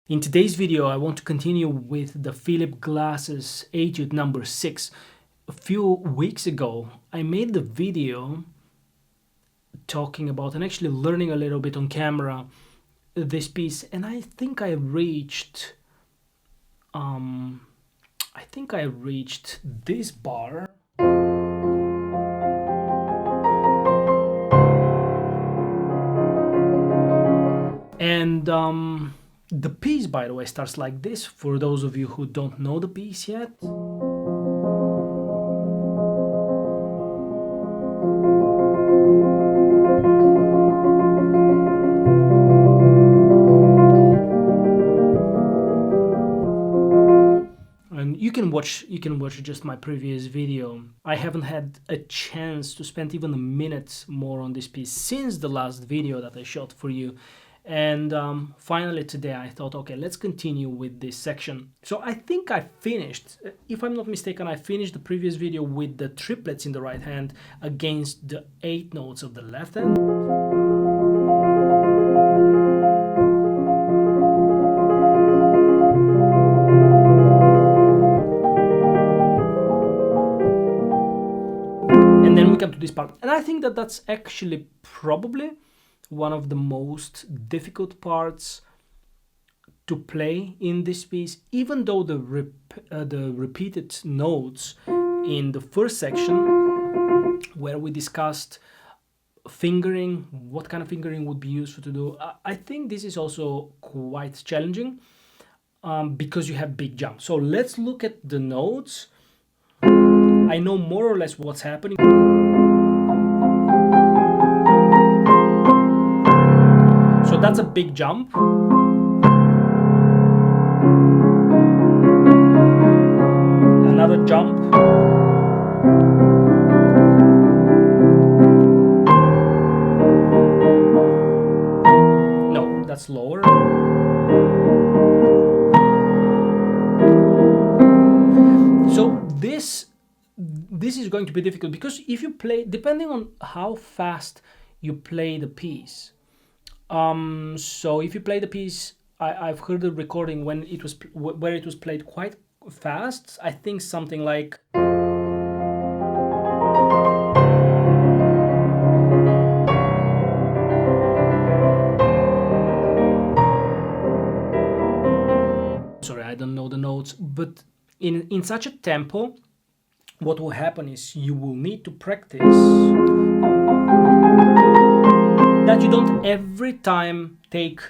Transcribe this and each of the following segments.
In today's video, I want to continue with the Philip Glass's Etude number 6. A few weeks ago, I made the video talking about and actually learning a little bit on camera this piece, and I think I reached this bar. And the piece, by the way, starts like this, for those of you who don't know the piece yet. And you can watch just my previous video. I haven't had a chance to spend even a minute more on this piece since the last video that I shot for you. And finally today I thought, okay, let's continue with this section. So I think I finished, if I'm not mistaken, I finished the previous video with the triplets in the right hand against the 8 notes of the left hand. And then we come to this part. And I think that that's actually probably one of the most difficult parts to play in this piece, even though the repeated notes in the first section where we discussed fingering, what kind of fingering would be useful to do, I think this is also quite challenging because you have big jumps. So let's look at the notes. I know more or less what's happening. So that's a big jump. Another jump. No, that's lower. So this is going to be difficult because if you play, depending on how fast you play the piece. So if you play the piece, I've heard the recording when it was where it was played quite fast. I think something like sorry, I don't know the notes, but in such a tempo, what will happen is you will need to practice that you don't every time take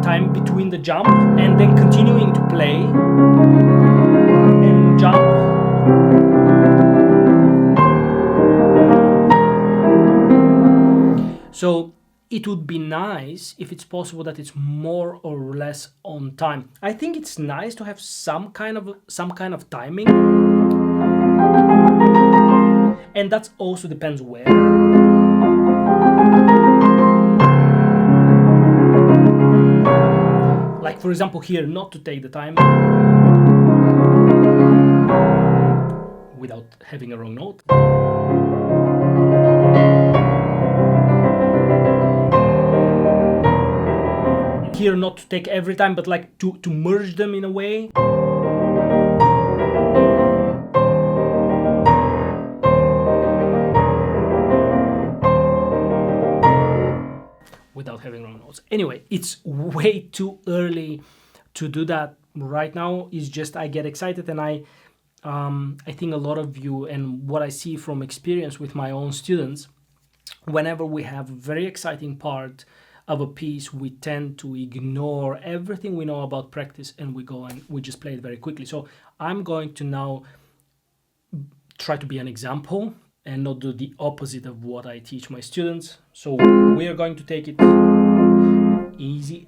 time between the jump and then continuing to play and jump. So it would be nice if it's possible that it's more or less on time. I think it's nice to have some kind of timing, and that also depends where. Like for example here, not to take the time without having a wrong note. Here not to take every time, but like to merge them in a way. Without having wrong notes. Anyway, it's way too early to do that right now. It's just I get excited, and I think a lot of you, and what I see from experience with my own students, whenever we have a very exciting part of a piece, we tend to ignore everything we know about practice and we go and we just play it very quickly. So I'm going to now try to be an example and not do the opposite of what I teach my students. So we are going to take it easy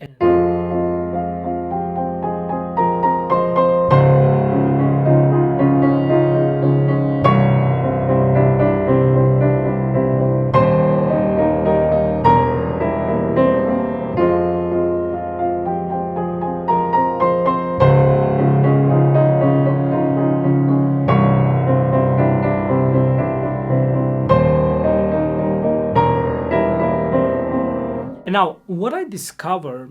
and now what I discover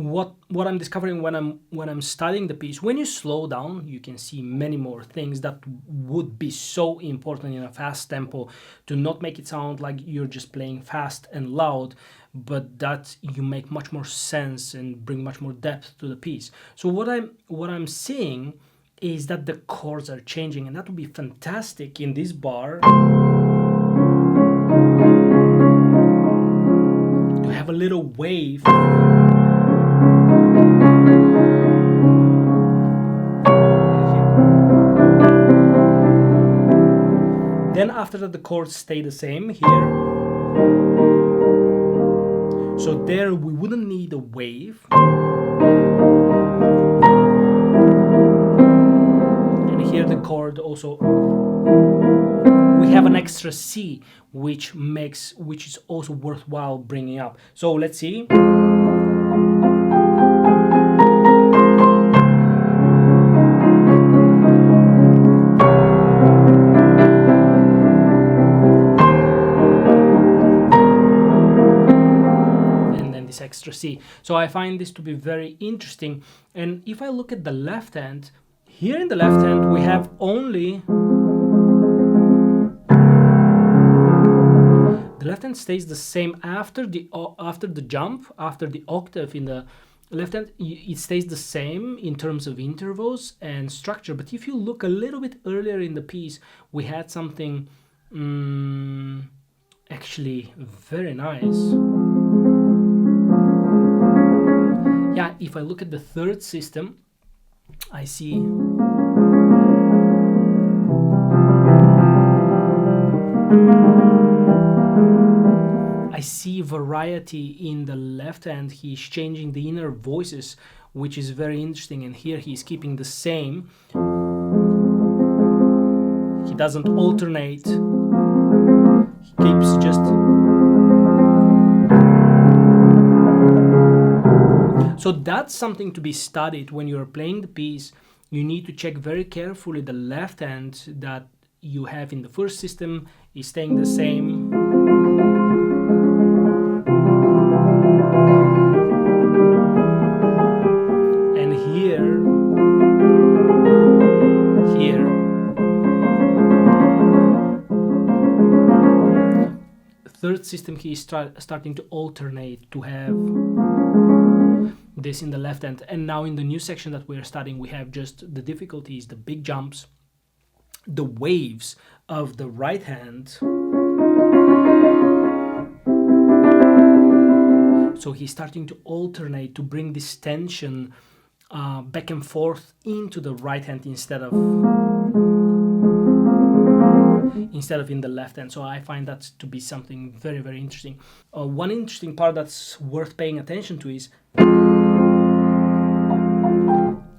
what I'm discovering when I'm studying the piece, when you slow down, you can see many more things that would be so important in a fast tempo, to not make it sound like you're just playing fast and loud, but that you make much more sense and bring much more depth to the piece. So what I'm seeing is that the chords are changing, and that would be fantastic in this bar to have a little wave. Then after that, the chords stay the same here. So there we wouldn't need a wave. And here the chord also, we have an extra C, which is also worthwhile bringing up. So let's see. Extra C. So I find this to be very interesting. And if I look at the left hand, here in the left hand we have only the left hand stays the same after the jump, after the octave in the left hand. It stays the same in terms of intervals and structure. But if you look a little bit earlier in the piece, we had something actually very nice. Yeah, if I look at the third system, I see variety in the left hand. He's changing the inner voices, which is very interesting, and here he's keeping the same. He doesn't alternate. He keeps just... So that's something to be studied when you're playing the piece. You need to check very carefully the left hand that you have in the first system is staying the same. And here, third system, he is starting to alternate to have this in the left hand. And now in the new section that we're studying, we have just the difficulties, the big jumps, the waves of the right hand. So he's starting to alternate to bring this tension back and forth into the right hand instead of in the left hand. So I find that to be something very, very interesting. One interesting part that's worth paying attention to is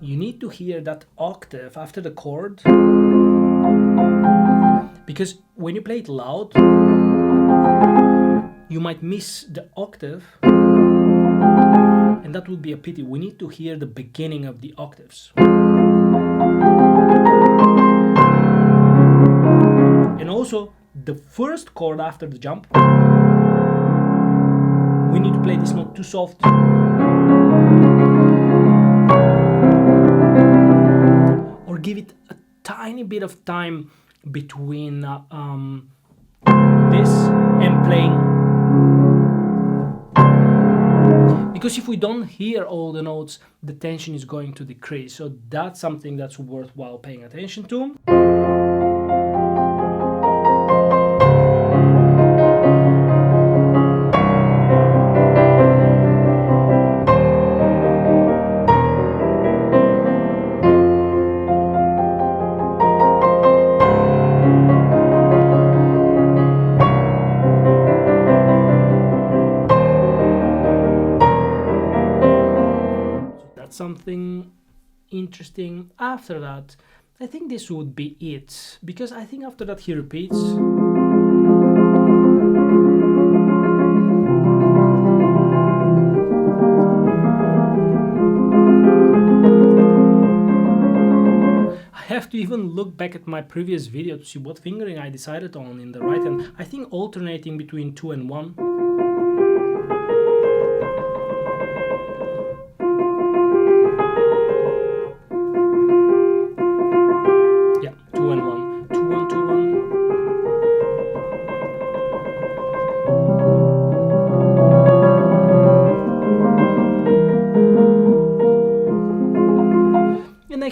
you need to hear that octave after the chord, because when you play it loud, you might miss the octave, and that would be a pity. We need to hear the beginning of the octaves. And also the first chord after the jump, we need to play this not too soft, or give it a tiny bit of time between this and playing, because if we don't hear all the notes, the tension is going to decrease. So that's something that's worthwhile paying attention to. Something interesting. After that, I think this would be it, because I think after that he repeats. I have to even look back at my previous video to see what fingering I decided on in the right hand. I think alternating between 2 and 1.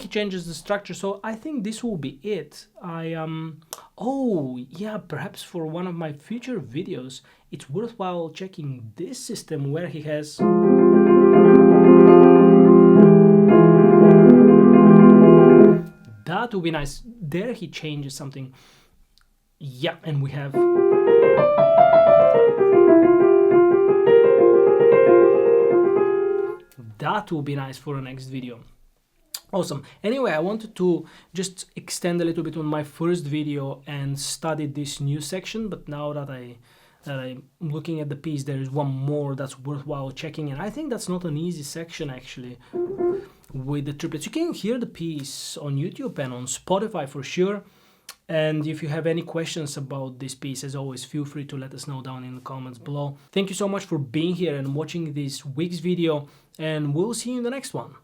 he changes the structure. So I think this will be it. Oh yeah, perhaps for one of my future videos it's worthwhile checking this system where he has that would be nice. There he changes something. Yeah, and we have that will be nice for the next video. Awesome. Anyway, I wanted to just extend a little bit on my first video and study this new section, but now that I'm looking at the piece, there is one more that's worthwhile checking, and I think that's not an easy section actually with the triplets. You can hear the piece on YouTube and on Spotify for sure. And if you have any questions about this piece, as always, feel free to let us know down in the comments below. Thank you so much for being here and watching this week's video, and we'll see you in the next one.